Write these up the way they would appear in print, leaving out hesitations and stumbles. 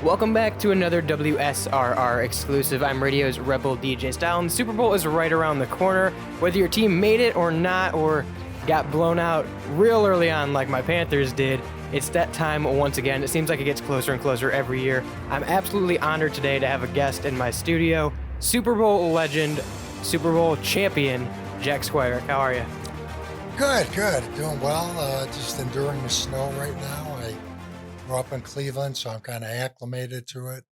Welcome back to another WSRR exclusive. I'm radio's Rebel DJ Style, and the Super Bowl is right around the corner. Whether your team made it or not, or got blown out real early on like my Panthers did, it's that time once again. It seems like it gets closer and closer every year. I'm absolutely honored today to have a guest in my studio, Super Bowl legend, Super Bowl champion, Jack Squirek. How are you? Good. Doing well. Just enduring the snow right now. I grew up in Cleveland, so I'm kind of acclimated to it.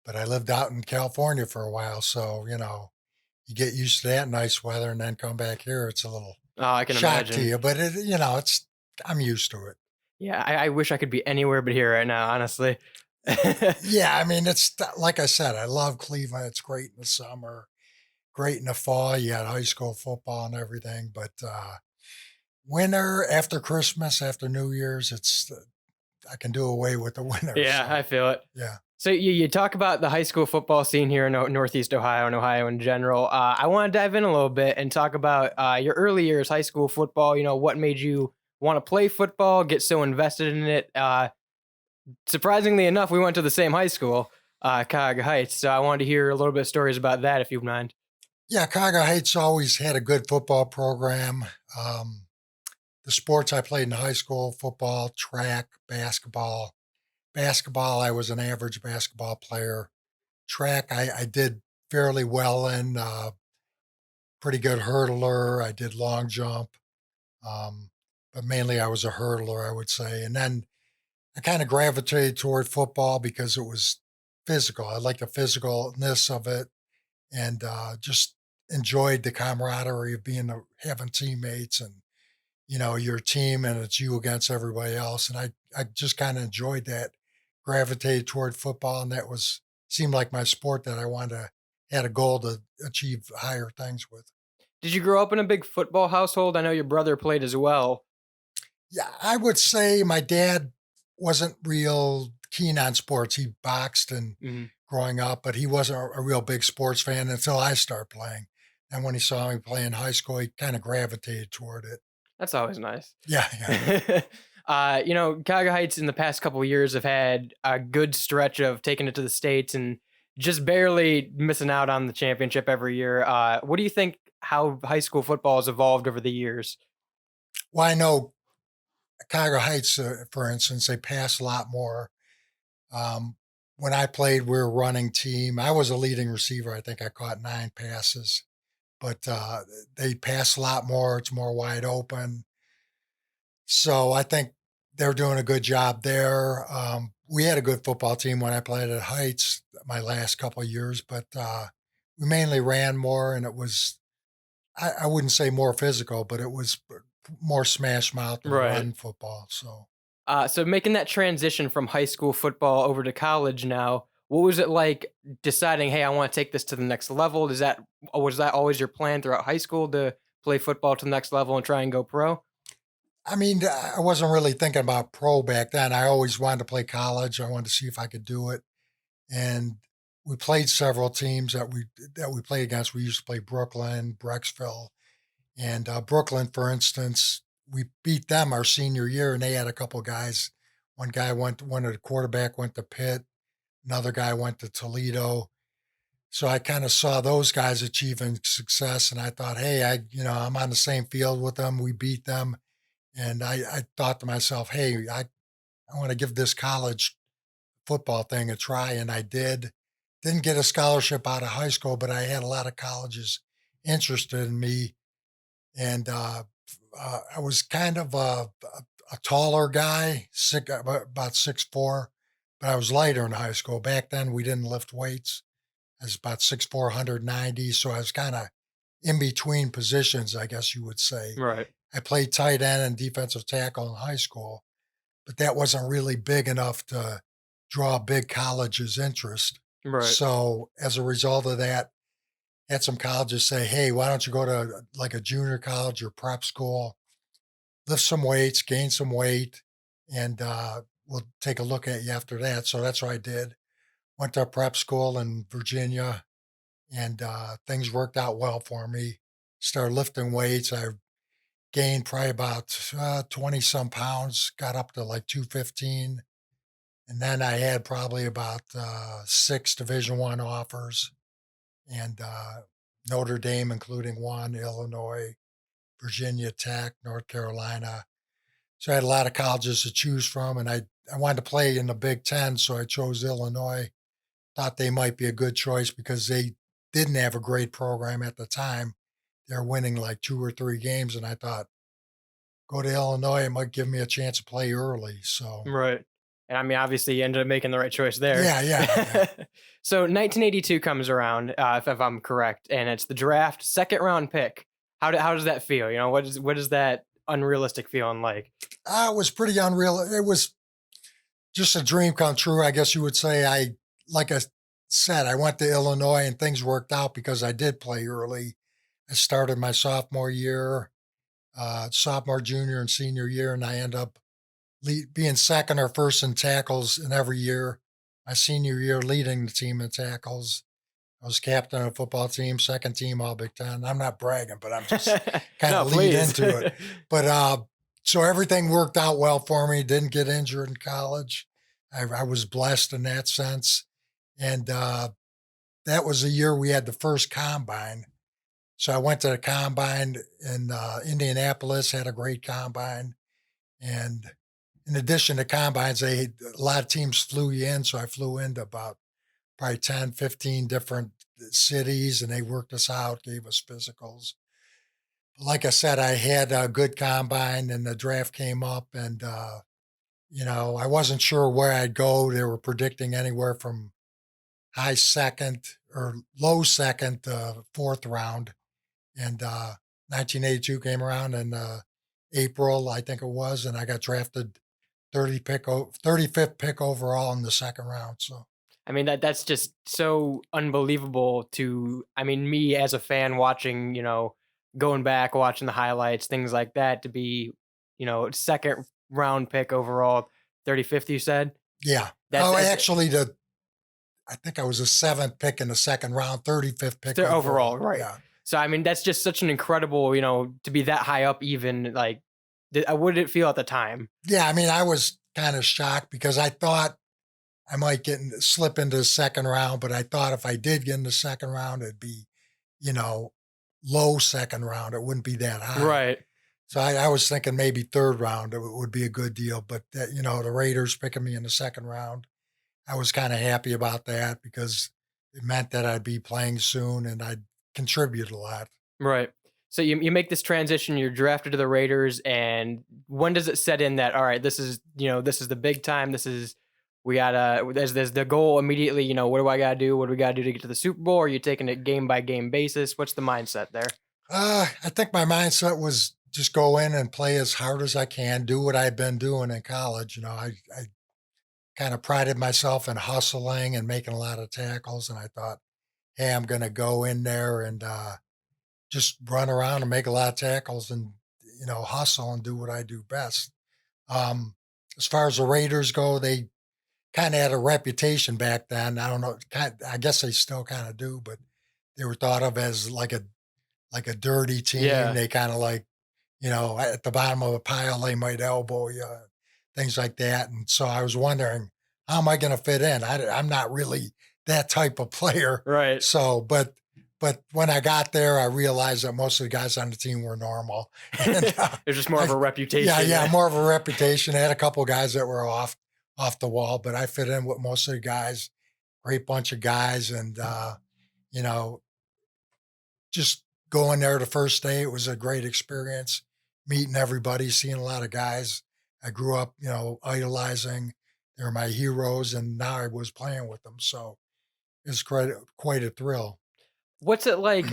But I lived out in California for a while, so you get used to that nice weather, and then come back here, it's a little Oh, I can shock to imagine. you. But it's I'm used to it. Yeah, I wish I could be anywhere but here right now, honestly. Yeah, I mean, like I said, I love Cleveland. It's great in the summer, great in the fall. You got high school football and everything, but winter after Christmas, after New Year's, I can do away with the winter. Yeah, I So feel it. yeah. So you talk about the high school football scene here in Northeast Ohio and Ohio in general. I want to dive in a little bit and talk about your early years, high school football. What made you want to play football, get so invested in it? Surprisingly enough, we went to the same high school, Cuyahoga Heights. So I wanted to hear a little bit of stories about that, if you mind. Yeah, Cuyahoga Heights always had a good football program. Um, the sports I played in high school, football, track, basketball. Basketball, I was an average basketball player. Track, I did fairly well in, pretty good hurdler. I did long jump, um, but mainly I was a hurdler, I would say. And then I kind of gravitated toward football because it was physical. I liked the physicalness of it, and just enjoyed the camaraderie of having teammates, and your team, and it's you against everybody else. And I just kind of enjoyed that, gravitated toward football, and that was seemed like my sport that I wanted to had a goal to achieve higher things with. Did you grow up in a big football household? I know your brother played as well. Yeah, I would say my dad wasn't real keen on sports. He boxed and Mhm. growing up, but he wasn't a real big sports fan until I started playing. And when he saw me play in high school, he kind of gravitated toward it. That's always nice. Yeah. Cuyahoga Heights in the past couple of years have had a good stretch of taking it to the States and just barely missing out on the championship every year. What do you think how high school football has evolved over the years? Well, I know Cuyahoga Heights, for instance, they pass a lot more. Um, when I played, we were a running team. I was a leading receiver. I think I caught 9 passes, but they pass a lot more. It's more wide open. So I think they're doing a good job there. We had a good football team when I played at Heights my last couple of years, but we mainly ran more, and it was, I wouldn't say more physical, but it was more smash mouth and Right. run football. So So making that transition from high school football over to college now, what was it like deciding, hey, I want to take this to the next level? Was that always your plan throughout high school to play football to the next level and try and go pro? I mean, I wasn't really thinking about pro back then. I always wanted to play college. I wanted to see if I could do it. And we played several teams that we played against. We used to play Brooklyn, Brecksville, and Brooklyn, for instance. We beat them our senior year, and they had a couple guys. One of the quarterback went to Pitt. Another guy went to Toledo. So I kind of saw those guys achieving success, and I thought, hey, I'm on the same field with them. We beat them, and I thought to myself, hey, I want to give this college football thing a try, and I did. Didn't get a scholarship out of high school, but I had a lot of colleges interested in me, and I was kind of a taller guy, about 6'4", but I was lighter in high school. Back then, we didn't lift weights. I was about 6'4", 190, so I was kind of in between positions, I guess you would say. Right. I played tight end and defensive tackle in high school, but that wasn't really big enough to draw a big college's interest. Right. So as a result of that, had some colleges say, hey, why don't you go to like a junior college or prep school, lift some weights, gain some weight, and we'll take a look at you after that. So that's what I did. Went to a prep school in Virginia, and things worked out well for me. Started lifting weights. I gained probably about 20 some pounds, got up to like 215. And then I had probably about 6 Division I offers, and Notre Dame, including one, Illinois, Virginia Tech, North Carolina. So I had a lot of colleges to choose from, and I wanted to play in the Big Ten, so I chose Illinois. Thought they might be a good choice because they didn't have a great program at the time. They're winning like 2 or 3 games, and I thought, go to Illinois, it might give me a chance to play early. So Right. And I mean, obviously, you ended up making the right choice there. yeah. So 1982 comes around, if I'm correct, and it's the draft, second round pick. How does that feel? You know, what is that unrealistic feeling like? It was pretty unreal. It was just a dream come true, I guess you would say. Like I said, I went to Illinois and things worked out because I did play early. I started my sophomore year, sophomore, junior, and senior year, and I end up being second or first in tackles in every year. My senior year, leading the team in tackles. I was captain of the football team, second team All Big Ten. I'm not bragging, but I'm just kind No, of lead please. into it. But so everything worked out well for me. Didn't get injured in college. I was blessed in that sense. And that was the year we had the first combine. So I went to the combine in Indianapolis, had a great combine. And in addition to combines, a lot of teams flew you in. So I flew into about probably 10, 15 different cities, and they worked us out, gave us physicals. Like I said, I had a good combine, and the draft came up, and I wasn't sure where I'd go. They were predicting anywhere from high second or low second to fourth round. And 1982 came around in April, I think it was, and I got drafted 35th pick overall in the second round. So I mean, that's just so unbelievable to, I mean, me as a fan watching, going back, watching the highlights, things like that, to be, second round pick overall, 35th, you said? yeah. That's Actually, I think I was the 7th pick in the second round, 35th pick overall, right. Yeah. So, I mean, that's just such an incredible, to be that high up even, like, what did it feel at the time? Yeah, I mean, I was kind of shocked because I thought I might slip into the second round, but I thought if I did get in the second round, it'd be, low second round. It wouldn't be that high. Right. So I was thinking maybe third round it would be a good deal, but the Raiders picking me in the second round, I was kind of happy about that because it meant that I'd be playing soon and I'd contribute a lot. Right. So you make this transition, you're drafted to the Raiders, and when does it set in that, all right, this is the big time, there's the goal immediately, what do I gotta do? What do we gotta do to get to the Super Bowl? Or are you taking it game by game basis? What's the mindset there? I think my mindset was just go in and play as hard as I can, do what I'd been doing in college. I kind of prided myself in hustling and making a lot of tackles. And I thought, hey, I'm going to go in there and just run around and make a lot of tackles and, hustle and do what I do best. As far as the Raiders go, they kind of had a reputation back then. I don't know. I guess they still kind of do, but they were thought of as like a dirty team. Yeah. They kind of like, at the bottom of a pile, they might elbow you, things like that. And so I was wondering, how am I going to fit in? I'm not really that type of player. Right. So, but when I got there, I realized that most of the guys on the team were normal. And, It's just more of a reputation. Yeah, more of a reputation. I had a couple of guys that were off the wall, but I fit in with most of the guys. Great bunch of guys, and just going there the first day, it was a great experience. Meeting everybody, seeing a lot of guys I grew up, idolizing. They were my heroes, and now I was playing with them. So it's quite a thrill. What's it like?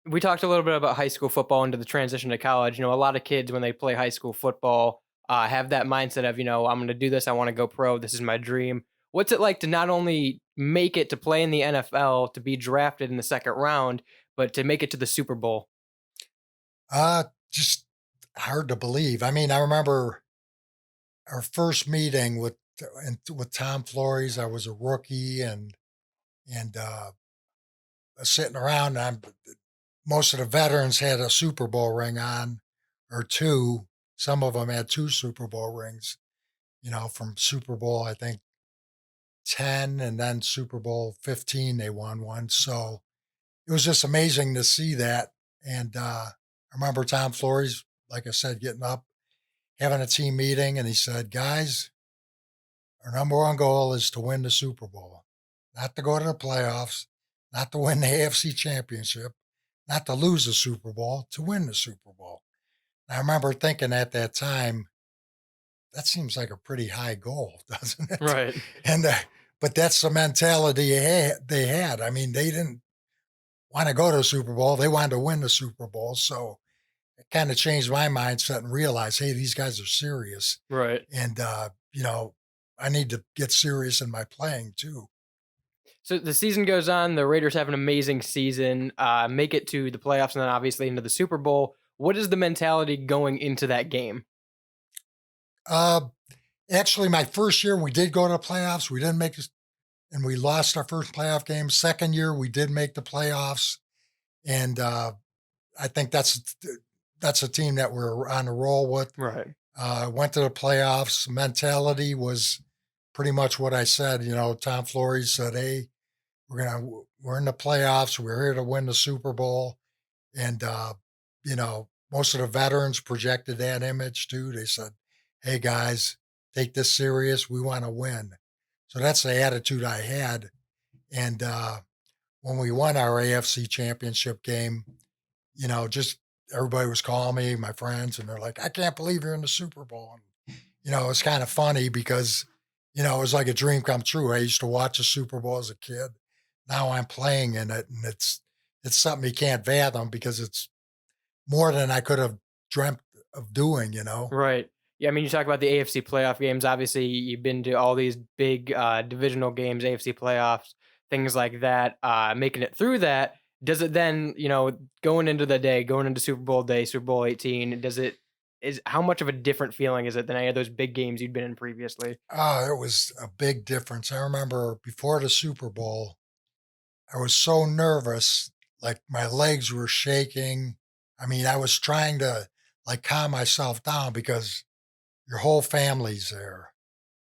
We talked a little bit about high school football into the transition to college. A lot of kids when they play high school football have that mindset of, I'm going to do this. I want to go pro. This is my dream. What's it like to not only make it to play in the NFL, to be drafted in the second round, but to make it to the Super Bowl? Just hard to believe. I mean, I remember our first meeting with Tom Flores. I was a rookie and sitting around. Most of the veterans had a Super Bowl ring on, or two. Some of them had 2 Super Bowl rings. From Super Bowl, I think 10, and then Super Bowl 15 they won one. So it was just amazing to see that. And I remember Tom Flores, like I said, getting up, having a team meeting, and he said, "Guys, our number one goal is to win the Super Bowl, not to go to the playoffs, not to win the AFC Championship, not to lose the Super Bowl, to win the Super Bowl." And I remember thinking at that time, that seems like a pretty high goal, doesn't it? Right. And but that's the mentality they had. I mean, they didn't want to go to the Super Bowl; they wanted to win the Super Bowl. So it kind of changed my mindset and realized, hey, these guys are serious, Right. and I need to get serious in my playing too. So the season goes on. The Raiders have an amazing season, make it to the playoffs, and then obviously into the Super Bowl. What is the mentality going into that game? Uh, Actually, my first year we did go to the playoffs. We didn't make it, and we lost our first playoff game. Second year we did make the playoffs, and I think that's a team that we're on a roll with. Right. Went to the playoffs. Mentality was pretty much what I said. Tom Flores said, "Hey, we're in the playoffs. We're here to win the Super Bowl." And most of the veterans projected that image too. They said, "Hey guys, take this serious. We want to win." So that's the attitude I had. And when we won our AFC Championship game, just everybody was calling me, my friends, and they're like, "I can't believe you're in the Super Bowl." And, it's kind of funny because, it was like a dream come true. I used to watch the Super Bowl as a kid. Now I'm playing in it, and it's something you can't fathom because it's more than I could have dreamt of doing. Right. Yeah, I mean, you talk about the AFC playoff games. Obviously, you've been to all these big divisional games, AFC playoffs, things like that. Making it through that, does it then, going into the day, going into Super Bowl day, Super Bowl 18, how much of a different feeling is it than any of those big games you'd been in previously? Oh, it was a big difference. I remember before the Super Bowl, I was so nervous, like my legs were shaking. I mean, I was trying to like calm myself down because your whole family's there.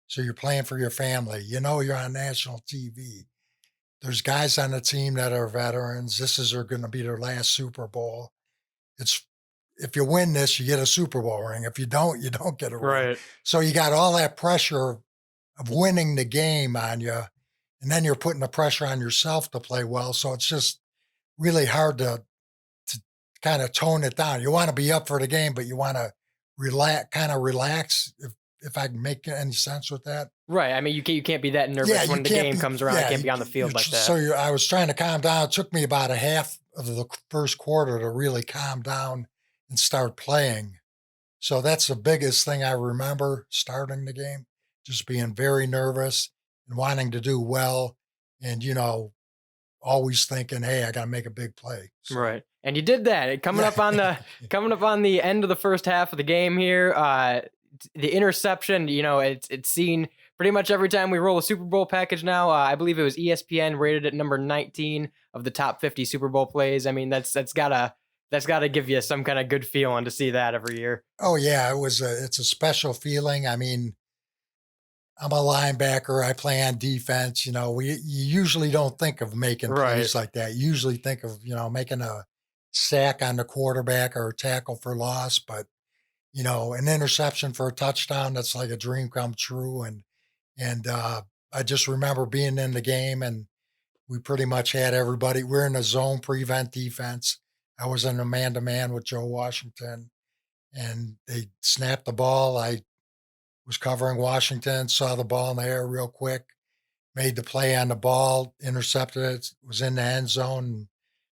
So you're playing for your family. You're on national TV. There's guys on the team that are veterans. This is going to be their last Super Bowl. It's If you win this, you get a Super Bowl ring. If you don't, you don't get a ring. Right. So you got all that pressure of winning the game on you, and then you're putting the pressure on yourself to play well. So it's just really hard to kind of tone it down. You want to be up for the game, but you want to relax. If I can make any sense with that. Right. I mean, you can't be that nervous Yeah, you when the can't game be. comes around. Yeah, You can't be on the field like that. So I was trying to calm down. It took me about a half of the first quarter to really calm down and start playing. So that's the biggest thing I remember starting the game, just being very nervous and wanting to do well, and always thinking, "Hey, I got to make a big play." So Right. And you did that. Coming up on the coming up on the end of the first half of the game here, the interception, it's seen pretty much every time we roll a Super Bowl package now. I believe it was ESPN rated at number 19 of the top 50 Super Bowl plays. I mean, that's gotta give you some kind of good feeling to see that every year. Oh yeah, it's a special feeling. I mean, I'm a linebacker. I play on defense. You usually don't think of making Right. plays like that. You usually think of, making a sack on the quarterback or a tackle for loss, but an interception for a touchdown, that's like a dream come true. And I just remember being in the game, and we pretty much had everybody. We're in a zone prevent defense. I was in a man-to-man with Joe Washington, and they snapped the ball. I was covering Washington, saw the ball in the air real quick, made the play on the ball, intercepted it, was in the end zone.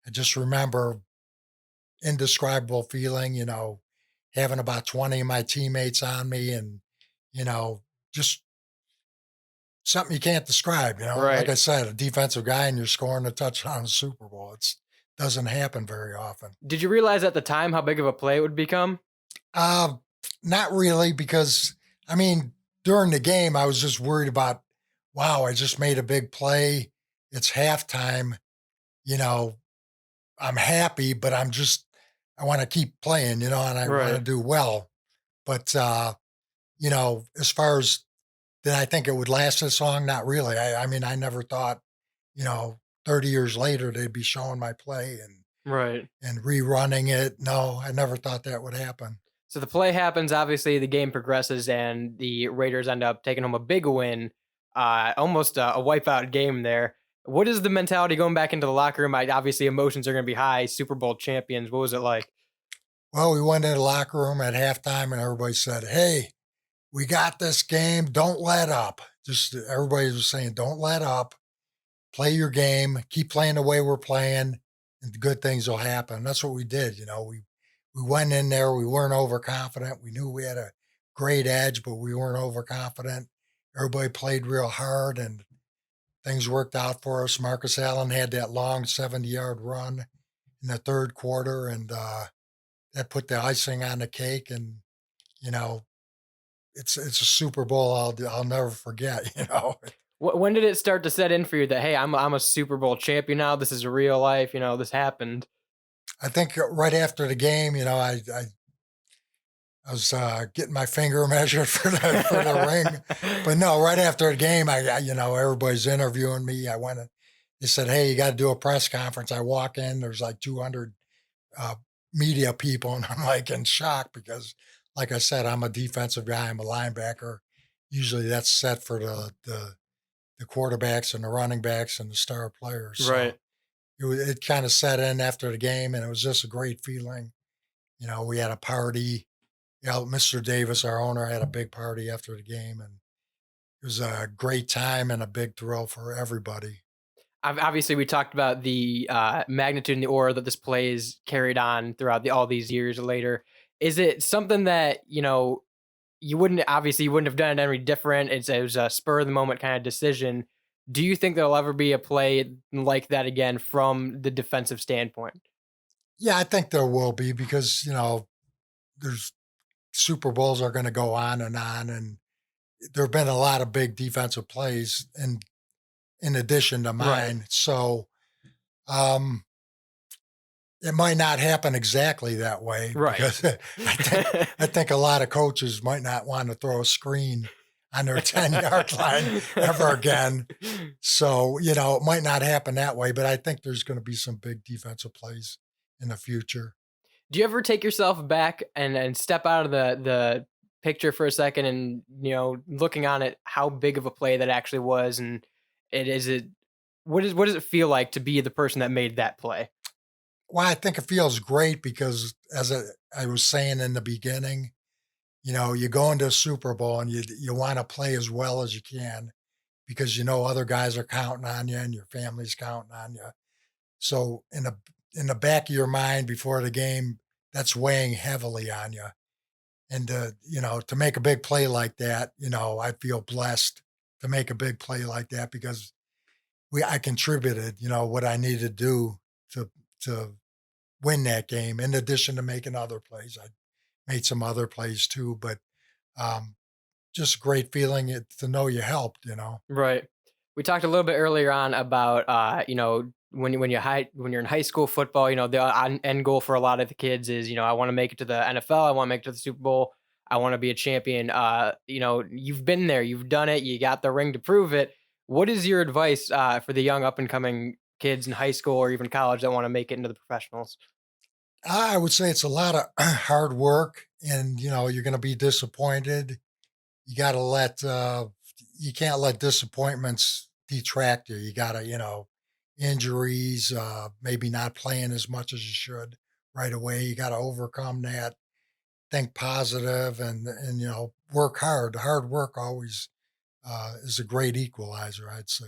I just remember indescribable feeling, having about 20 of my teammates on me, and, just something you can't describe. Like Right. I said, a defensive guy and you're scoring a touchdown in the Super Bowl. It doesn't happen very often. Did you realize at the time how big of a play it would become? Uh, Not really, because I mean, during the game, I was just worried about, wow, I just made a big play. It's halftime. You know, I'm happy, but I want to keep playing, and I want to Right. do well. But, as far as did I think it would last this long? Not really. I mean, I never thought, you know, 30 years later they'd be showing my play Right. and rerunning it. No, I never thought that would happen. So the play happens. Obviously, the game progresses, and the Raiders end up taking home a big win, almost a wipeout game there. What is the mentality going back into the locker room? Obviously, emotions are going to be high. Super Bowl champions. What was it like? Well, we went in the locker room at halftime and everybody said, "Hey, we got this game. Don't let up." Just everybody was saying, "Don't let up. Play your game. Keep playing the way we're playing, and good things will happen." That's what we did. We went in there. We weren't overconfident. We knew we had a great edge, but we weren't overconfident. Everybody played real hard, and things worked out for us. Marcus Allen had that long 70-yard run in the third quarter, and that put the icing on the cake. And you know, it's a Super Bowl I'll never forget. When did it start to set in for you that, hey, I'm a Super Bowl champion now? This is real life. This happened. I think right after the game, I was getting my finger measured for the ring, but no, right after the game, everybody's interviewing me. I went and they said, "Hey, you got to do a press conference." I walk in, there's like 200 uh, media people, and I'm like in shock because, like I said, I'm a defensive guy. I'm a linebacker. Usually, that's set for the quarterbacks and the running backs and the star players. So Right. it kind of set in after the game, and it was just a great feeling. We had a party. Mr. Davis, our owner, had a big party after the game, and it was a great time and a big thrill for everybody. Obviously, we talked about the magnitude and the aura that this play is carried on throughout all these years later. Is it something that you wouldn't have done it any different? It was a spur of the moment kind of decision. Do you think there'll ever be a play like that again from the defensive standpoint? Yeah, I think there will be because there's Super Bowls are going to go on, and there have been a lot of big defensive plays in addition to Right. mine. So um, it might not happen exactly that way Right. because I think a lot of coaches might not want to throw a screen on their 10-yard line ever again. So, it might not happen that way, but I think there's going to be some big defensive plays in the future. Do you ever take yourself back and step out of the picture for a second and looking on it how big of a play that actually was, and it what does it feel like to be the person that made that play? Well, I think it feels great because as I was saying in the beginning, you go into a Super Bowl and you want to play as well as you can because other guys are counting on you and your family's counting on you. So in the back of your mind before the game, that's weighing heavily on you. And to make a big play like that, I feel blessed to make a big play like that because I contributed, what I needed to do to win that game. In addition to making other plays, I made some other plays too. But um, just a great feeling to know you helped. Right. We talked a little bit earlier on about when you're in high school football, the end goal for a lot of the kids is, I want to make it to the NFL, I want to make it to the Super Bowl, I want to be a champion. You've been there, you've done it, you got the ring to prove it. What is your advice for the young up and coming kids in high school or even college that want to make it into the professionals? I would say it's a lot of hard work, and you're going to be disappointed. You got to you can't let disappointments detract you. You got to injuries, maybe not playing as much as you should right away. You got to overcome that. Think positive, and work hard. Hard work always is a great equalizer, I'd say.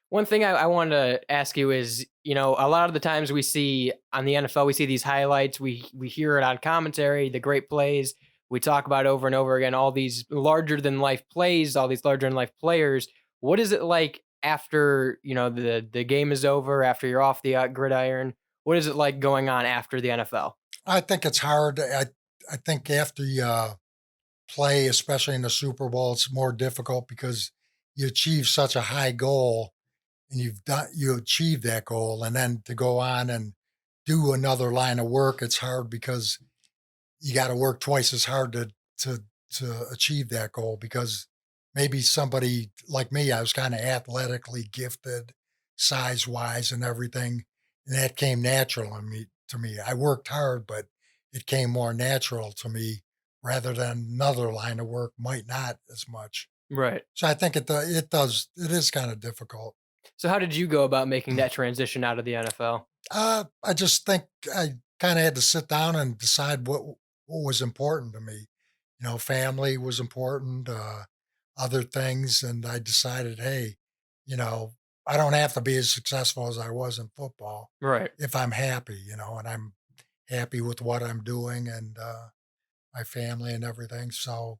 One thing I wanted to ask you is, a lot of the times we see on the NFL, we see these highlights, we hear it on commentary, the great plays, we talk about over and over again, all these larger than life plays, all these larger than life players. What is it like after, the game is over, after you're off the gridiron? What is it like going on after the NFL? I think it's hard. I think after you play, especially in the Super Bowl, it's more difficult because you achieve such a high goal and you achieve that goal, and then to go on and do another line of work, it's hard because you got to work twice as hard to achieve that goal because maybe somebody like me, I was kind of athletically gifted, size wise, and everything, and that came natural on me to me. I worked hard, but it came more natural to me rather than another line of work might not as much. Right. So I think it does it is kind of difficult. So how did you go about making that transition out of the NFL? I just think I kind of had to sit down and decide what was important to me. You know, family was important, other things, and I decided, hey, you know, I don't have to be as successful as I was in football Right. if I'm happy, you know, and I'm happy with what I'm doing and my family and everything. So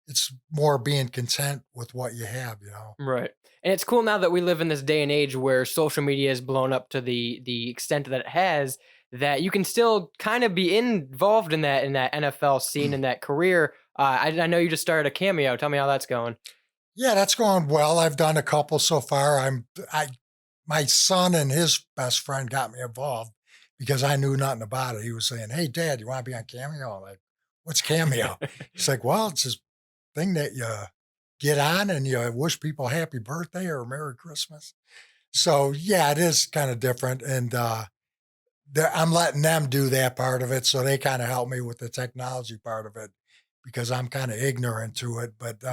it's more being content with what you have, you know. Right. And it's cool now that we live in this day and age where social media is blown up to the extent that it has, that you can still kind of be involved in that NFL scene, in that career. I know you just started a Cameo. Tell me how that's going. Yeah, that's going well. I've done a couple so far. I my son and his best friend got me involved because I knew nothing about it. He was saying, "Hey, Dad, you want to be on Cameo?" I'm like, "What's Cameo?" He's like, "Well, it's this thing that you get on and you wish people happy birthday or Merry Christmas." So yeah, it is kind of different, and I'm letting them do that part of it, so they kind of help me with the technology part of it because I'm kind of ignorant to it, but.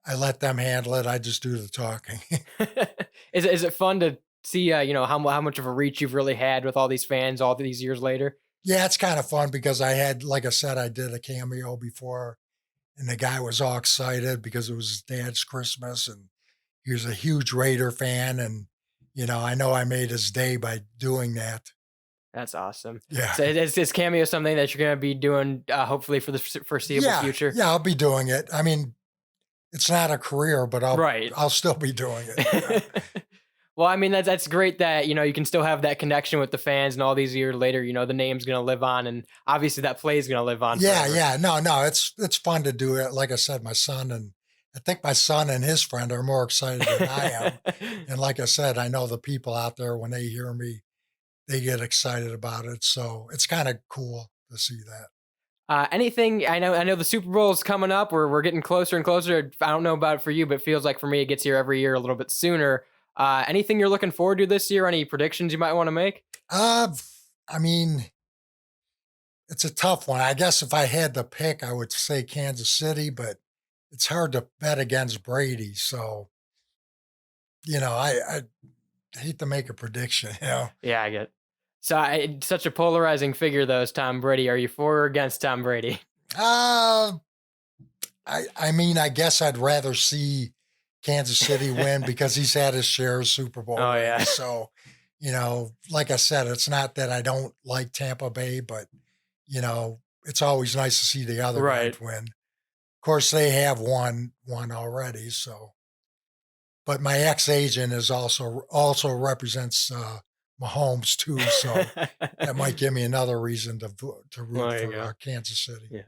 I let them handle it. I just do the talking. Is it fun to see how much of a reach you've really had with all these fans all these years later? Yeah, it's kind of fun because I had, like I said, I did a cameo before, and the guy was all excited because it was his dad's Christmas, and he was a huge Raider fan, and I know I made his day by doing that. That's awesome. Yeah, So is Cameo something that you're going to be doing hopefully for the foreseeable yeah, future? yeah. I'll be doing it. I mean, it's not a career, but I'll Right. I'll still be doing it. Yeah. Well, I mean that's great that you can still have that connection with the fans, and all these years later, the name's gonna live on, and obviously that play's gonna live on Yeah, forever. yeah. No, no, it's fun to do it. Like I said, I think my son and his friend are more excited than I am. And like I said, I know the people out there when they hear me, they get excited about it. So it's kind of cool to see that. Anything I know the Super Bowl is coming up. We're getting closer and closer. I don't know about it for you, but it feels like for me it gets here every year a little bit sooner. Anything you're looking forward to this year? Any predictions you might want to make? Uh, I mean, it's a tough one. I guess if I had to pick, I would say Kansas City, but it's hard to bet against Brady. So, I hate to make a prediction, Yeah, I get it. So such a polarizing figure though is Tom Brady. Are you for or against Tom Brady? Uh, I mean, I guess I'd rather see Kansas City win because he's had his share of Super Bowl Oh yeah. rings. So, like I said, it's not that I don't like Tampa Bay, but it's always nice to see the other Right. guys win. Of course, they have won already. So, but my ex agent is also represents Mahomes too. So that might give me another reason to root There you for go. Kansas City. Yeah.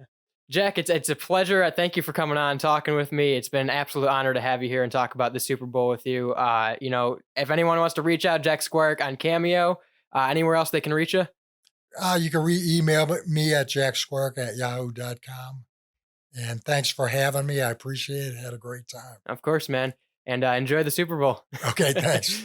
Jack, it's a pleasure. Thank you for coming on and talking with me. It's been an absolute honor to have you here and talk about the Super Bowl with you. If anyone wants to reach out, Jack Squirek on Cameo, anywhere else they can reach you? You can email me at jacksquark@yahoo.com. And thanks for having me. I appreciate it. Had a great time. Of course, man. And enjoy the Super Bowl. Okay, thanks.